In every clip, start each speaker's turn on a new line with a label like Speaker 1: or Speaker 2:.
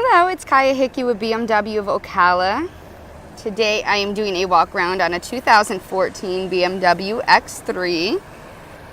Speaker 1: Hello, it's Hickey with BMW of Ocala. Today I am doing a walk around on a 2014 BMW X3.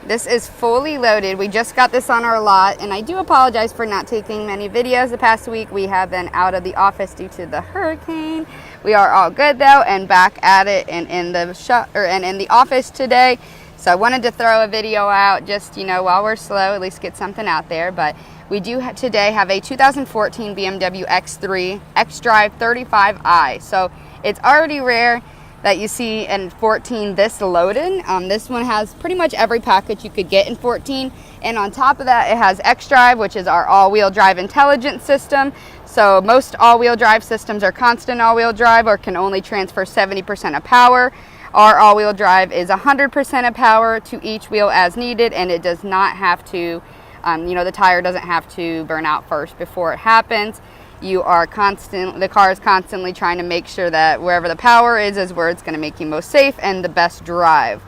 Speaker 1: This is fully loaded. We just got this on our lot, and I do apologize for not taking many videos the past week. We have been out of the office due to the hurricane. We are all good though, and back at it and in the office today. So I wanted to throw a video out just, while we're slow, at least get something out there. But we do today have a 2014 BMW X3 Xdrive 35i. So it's already rare that you see in 14 this loaded. This one has pretty much every package you could get in 14. And on top of that, it has Xdrive, which is our all-wheel drive intelligence system. So most all-wheel drive systems are constant all-wheel drive or can only transfer 70% of power. Our all-wheel drive is 100% of power to each wheel as needed, and it does not have to, the tire doesn't have to burn out first before it happens. The car is constantly trying to make sure that wherever the power is where it's going to make you most safe and the best drive.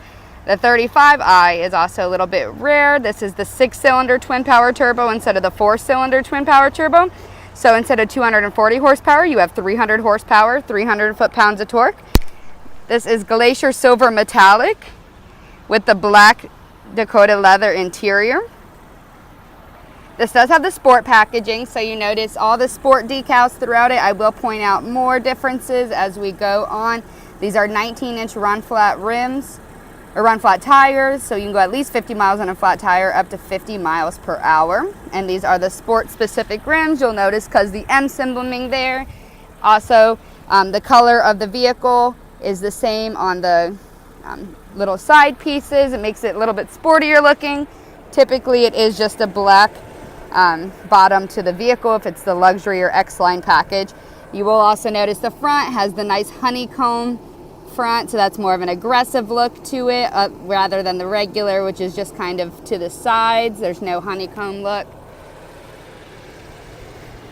Speaker 1: The 35i is also a little bit rare. This is the 6-cylinder twin power turbo instead of the 4-cylinder twin power turbo. So instead of 240 horsepower, you have 300 horsepower, 300 foot-pounds of torque. This is Glacier Silver Metallic with the black Dakota leather interior. This does have the sport packaging, so you notice all the sport decals throughout it. I will point out more differences as we go on. These are 19-inch run flat rims, or run flat tires, so you can go at least 50 miles on a flat tire, up to 50 miles per hour. And these are the sport specific rims. You'll notice because the M symboling there. Also, the color of the vehicle is the same on the little side pieces. It makes it a little bit sportier looking. Typically it is just a black bottom to the vehicle if it's the luxury or X-Line package. You will also notice the front has the nice honeycomb front, so that's more of an aggressive look to it rather than the regular, which is just kind of to the sides. There's no honeycomb look.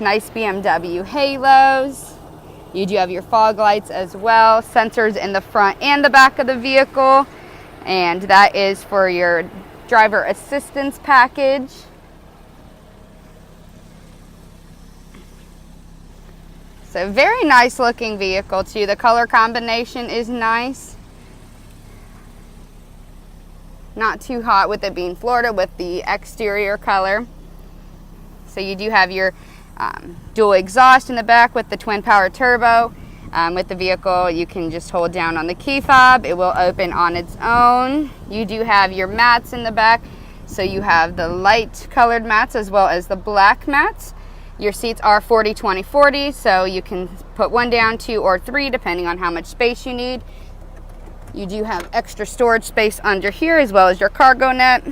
Speaker 1: Nice BMW halos. You do have your fog lights as well, sensors in the front and the back of the vehicle, and that is for your driver assistance package. So very nice looking vehicle too. The color combination is nice. Not too hot with it being Florida with the exterior color. So you do have your dual exhaust in the back with the twin power turbo. With the vehicle, you can just hold down on the key fob. It will open on its own. You do have your mats in the back. So you have the light colored mats as well as the black mats. Your seats are 40-20-40, so you can put one down, 2 or 3, depending on how much space you need. You do have extra storage space under here as well as your cargo net.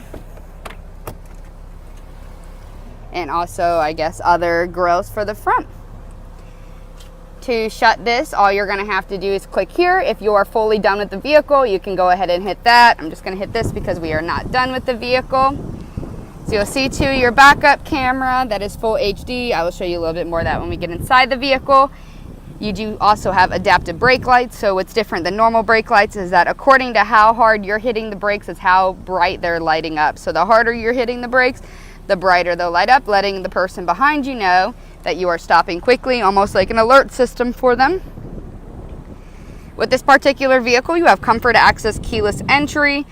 Speaker 1: And also, I guess, other grills for the front. To shut this, all you're going to have to do is click here. If you are fully done with the vehicle, you can go ahead and hit that. I'm just going to hit this because we are not done with the vehicle. So you'll see too your backup camera that is full HD. I will show you a little bit more of that when we get inside the vehicle. You do also have adaptive brake lights. So what's different than normal brake lights is that according to how hard you're hitting the brakes is how bright they're lighting up. So the harder you're hitting the brakes, the brighter they'll light up, letting the person behind you know that you are stopping quickly, almost like an alert system for them. With this particular vehicle, you have comfort access keyless entry.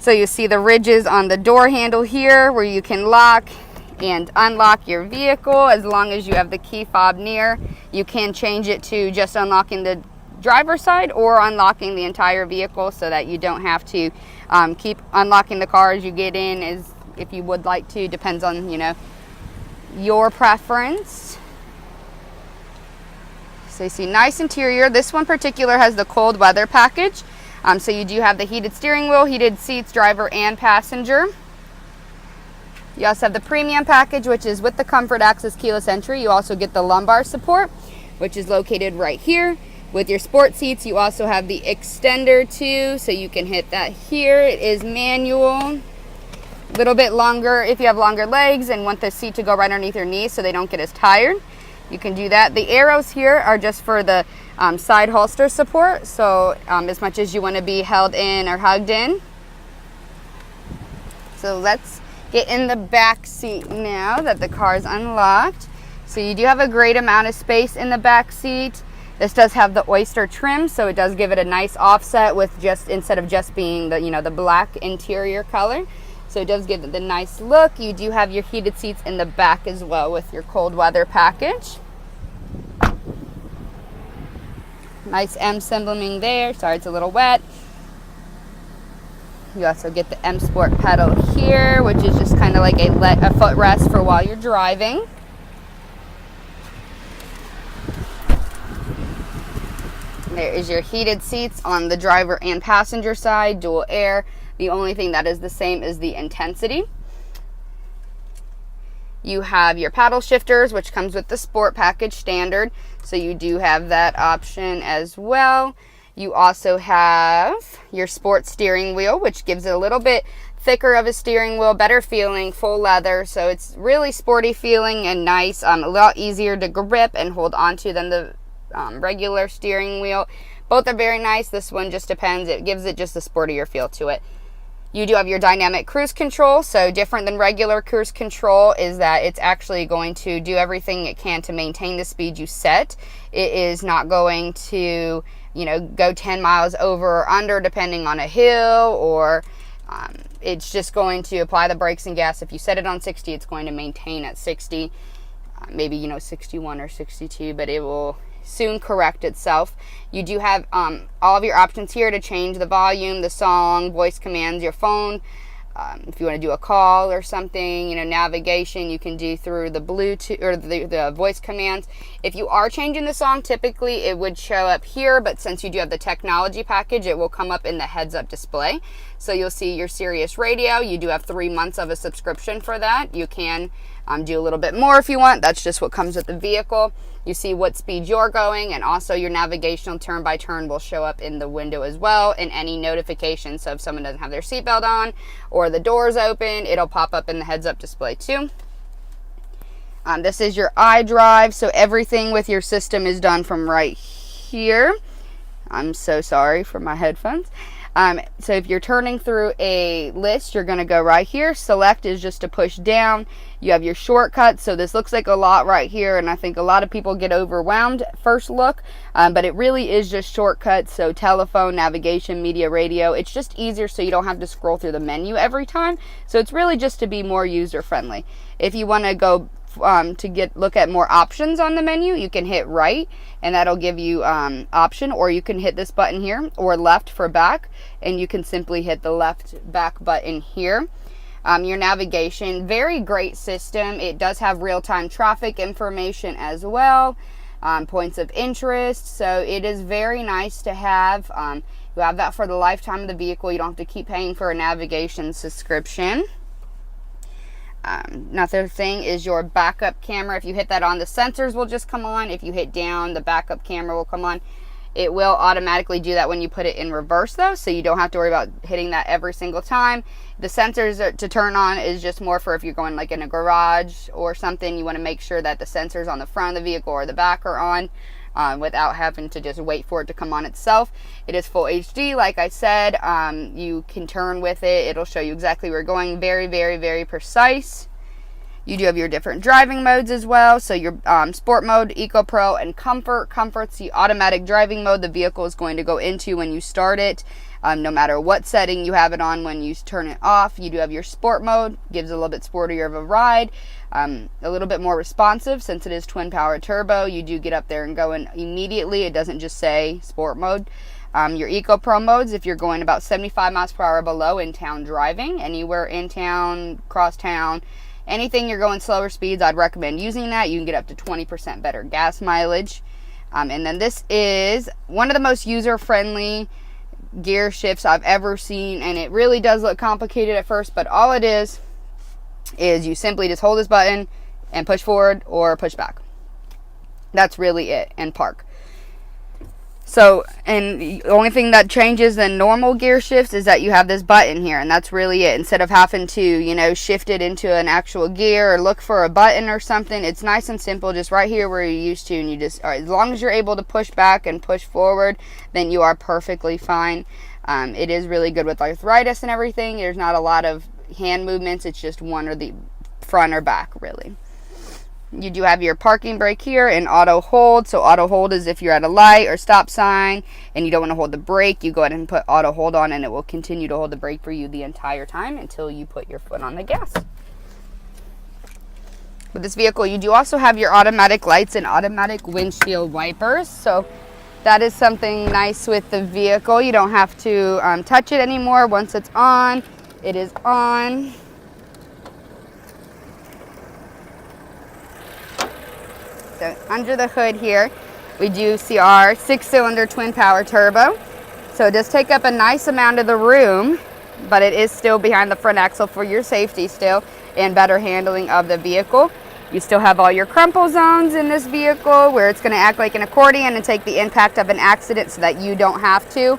Speaker 1: So you see the ridges on the door handle here where you can lock and unlock your vehicle as long as you have the key fob near. You can change it to just unlocking the driver's side or unlocking the entire vehicle so that you don't have to keep unlocking the car as you get in, as if you would like to. Depends on, your preference. So you see nice interior. This one particular has the cold weather package. So you do have the heated steering wheel, heated seats, driver and passenger. You also have the premium package, which is with the comfort access keyless entry. You also get the lumbar support, which is located right here. With your sport seats, you also have the extender too, so you can hit that here. It is manual. A little bit longer if you have longer legs and want the seat to go right underneath your knees so they don't get as tired. You can do that. The arrows here are just for the side holster support, so as much as you want to be held in or hugged in. So let's get in the back seat now that the car is unlocked. So you do have a great amount of space in the back seat. This does have the oyster trim, so it does give it a nice offset with just, instead of just being the, the black interior color. So it does give it the nice look. You do have your heated seats in the back as well with your cold weather package. Nice M symboling there. Sorry, it's a little wet. You also get the M Sport pedal here, which is just kind of like a footrest for while you're driving. There is your heated seats on the driver and passenger side, dual air. The only thing that is the same is the intensity. You have your paddle shifters, which comes with the Sport package standard, so you do have that option as well. You also have your Sport steering wheel, which gives it a little bit thicker of a steering wheel, better feeling, full leather, so it's really sporty feeling and nice, a lot easier to grip and hold onto than the regular steering wheel. Both are very nice. This one just depends. It gives it just a sportier feel to it. You do have your dynamic cruise control. So different than regular cruise control is that it's actually going to do everything it can to maintain the speed you set. It is not going to, go 10 miles over or under depending on a hill, or it's just going to apply the brakes and gas. If you set it on 60, it's going to maintain at 60, maybe 61 or 62, but it will soon correct itself. You do have all of your options here to change the volume, the song, voice commands, your phone. If you want to do a call or something, navigation you can do through the Bluetooth or the voice commands. If you are changing the song, typically it would show up here, but since you do have the technology package, it will come up in the heads-up display. So you'll see your Sirius radio. You do have 3 months of a subscription for that. You can do a little bit more if you want. That's just what comes with the vehicle. You see what speed you're going, and also your navigational turn by turn will show up in the window as well, and any notifications. So if someone doesn't have their seatbelt on or the doors open, it'll pop up in the heads-up display too. This is your Xdrive, so everything with your system is done from right here. I'm so sorry for my headphones. So if you're turning through a list, you're going to go right here. Select is just to push down. You have your shortcuts. So this looks like a lot right here, and I think a lot of people get overwhelmed at first look, but it really is just shortcuts. So telephone, navigation, media, radio. It's just easier so you don't have to scroll through the menu every time. So it's really just to be more user friendly. If you want to go look at more options on the menu, you can hit right, and that'll give you option, or you can hit this button here, or left for back, and you can simply hit the left back button here. Your navigation, very great system. It does have real-time traffic information as well, points of interest, so it is very nice to have. You have that for the lifetime of the vehicle. You don't have to keep paying for a navigation subscription. Another thing is your backup camera. If you hit that on, the sensors will just come on. If you hit down, the backup camera will come on. It will automatically do that when you put it in reverse though, so you don't have to worry about hitting that every single time. The sensors to turn on is just more for if you're going like in a garage or something. You want to make sure that the sensors on the front of the vehicle or the back are on, without having to just wait for it to come on itself. It is full HD, like I said. You can turn with it. It'll show you exactly where you're going. Very, very, very precise. You do have your different driving modes as well. So your Sport mode, Eco Pro, and Comfort. Comfort's the automatic driving mode the vehicle is going to go into when you start it. No matter what setting you have it on when you turn it off. You do have your Sport mode. Gives a little bit sportier of a ride. A little bit more responsive since it is twin power turbo. You do get up there and go in immediately. It doesn't just say Sport mode. Your Eco Pro modes, if you're going about 75 miles per hour below in town driving, anywhere in town, cross town, anything you're going slower speeds, I'd recommend using that. You can get up to 20% better gas mileage. And then this is one of the most user-friendly gear shifts I've ever seen, and it really does look complicated at first, but all it is you simply just hold this button and push forward or push back. That's really it, and park. So, and the only thing that changes than normal gear shifts is that you have this button here, and that's really it. Instead of having to, shift it into an actual gear or look for a button or something, it's nice and simple, just right here where you're used to, and you just, as long as you're able to push back and push forward, then you are perfectly fine. It is really good with arthritis and everything. There's not a lot of hand movements. It's just one or the front or back, really. You do have your parking brake here and auto hold. So auto hold is if you're at a light or stop sign and you don't want to hold the brake, you go ahead and put auto hold on and it will continue to hold the brake for you the entire time until you put your foot on the gas. With this vehicle, you do also have your automatic lights and automatic windshield wipers. So that is something nice with the vehicle. You don't have to touch it anymore. Once it's on, it is on. So under the hood here, we do see our 6-cylinder twin power turbo. So it does take up a nice amount of the room, but it is still behind the front axle for your safety still and better handling of the vehicle. You still have all your crumple zones in this vehicle where it's going to act like an accordion and take the impact of an accident so that you don't have to.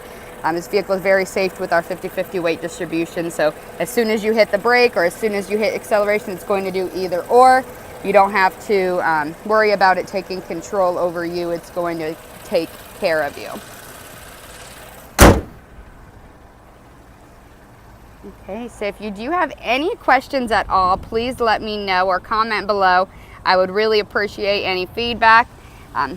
Speaker 1: This vehicle is very safe with our 50-50 weight distribution. So as soon as you hit the brake or as soon as you hit acceleration, it's going to do either or. You don't have to worry about it taking control over you. It's going to take care of you. Okay, so if you do have any questions at all, please let me know or comment below. I would really appreciate any feedback.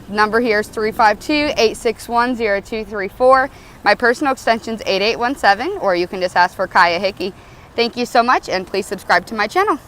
Speaker 1: Number here is 352-861-0234. My personal extension is 8817, or you can just ask for Kaya Hickey. Thank you so much, and please subscribe to my channel.